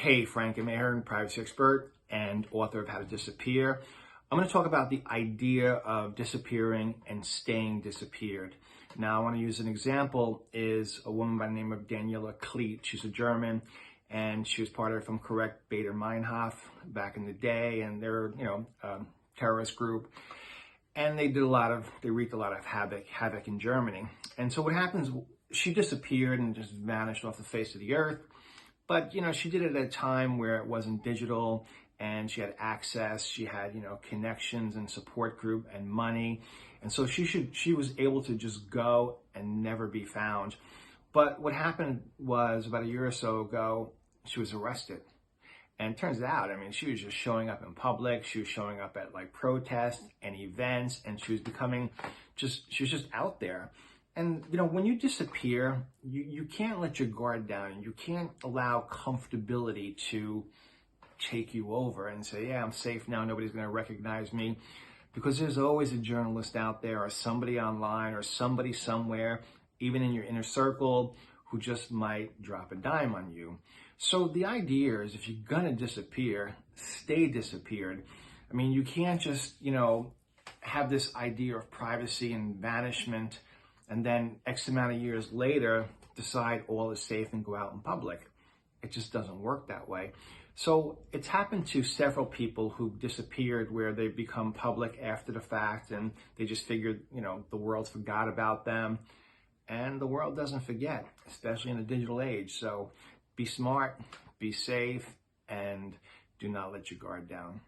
Hey, Frank, I'm Ahearn, privacy expert and author of How to Disappear. I'm going to talk about the idea of disappearing and staying disappeared. Now, I want to use an example is a woman by the name of Daniela Klette. She's a German, and she was part of, if I'm correct, Baader Meinhof back in the day, and they're, a terrorist group. And they wreaked a lot of havoc in Germany. And so what happens, she disappeared and just vanished off the face of the earth. But, she did it at a time where it wasn't digital and she had access, she had, connections and support group and money. And so she was able to just go and never be found. But what happened was about a year or so ago, she was arrested. And it turns out, she was just showing up in public. She was showing up at protests and events, and she was just out there. And, when you disappear, you can't let your guard down, and you can't allow comfortability to take you over and say, yeah, I'm safe now, nobody's going to recognize me. Because there's always a journalist out there or somebody online or somebody somewhere, even in your inner circle, who just might drop a dime on you. So the idea is, if you're going to disappear, stay disappeared. You can't just, have this idea of privacy and vanishment and then X amount of years later decide all is safe and go out in public. It just doesn't work that way. So it's happened to several people who disappeared where they become public after the fact and they just figured, the world forgot about them. And the world doesn't forget, especially in the digital age. So be smart, be safe, and do not let your guard down.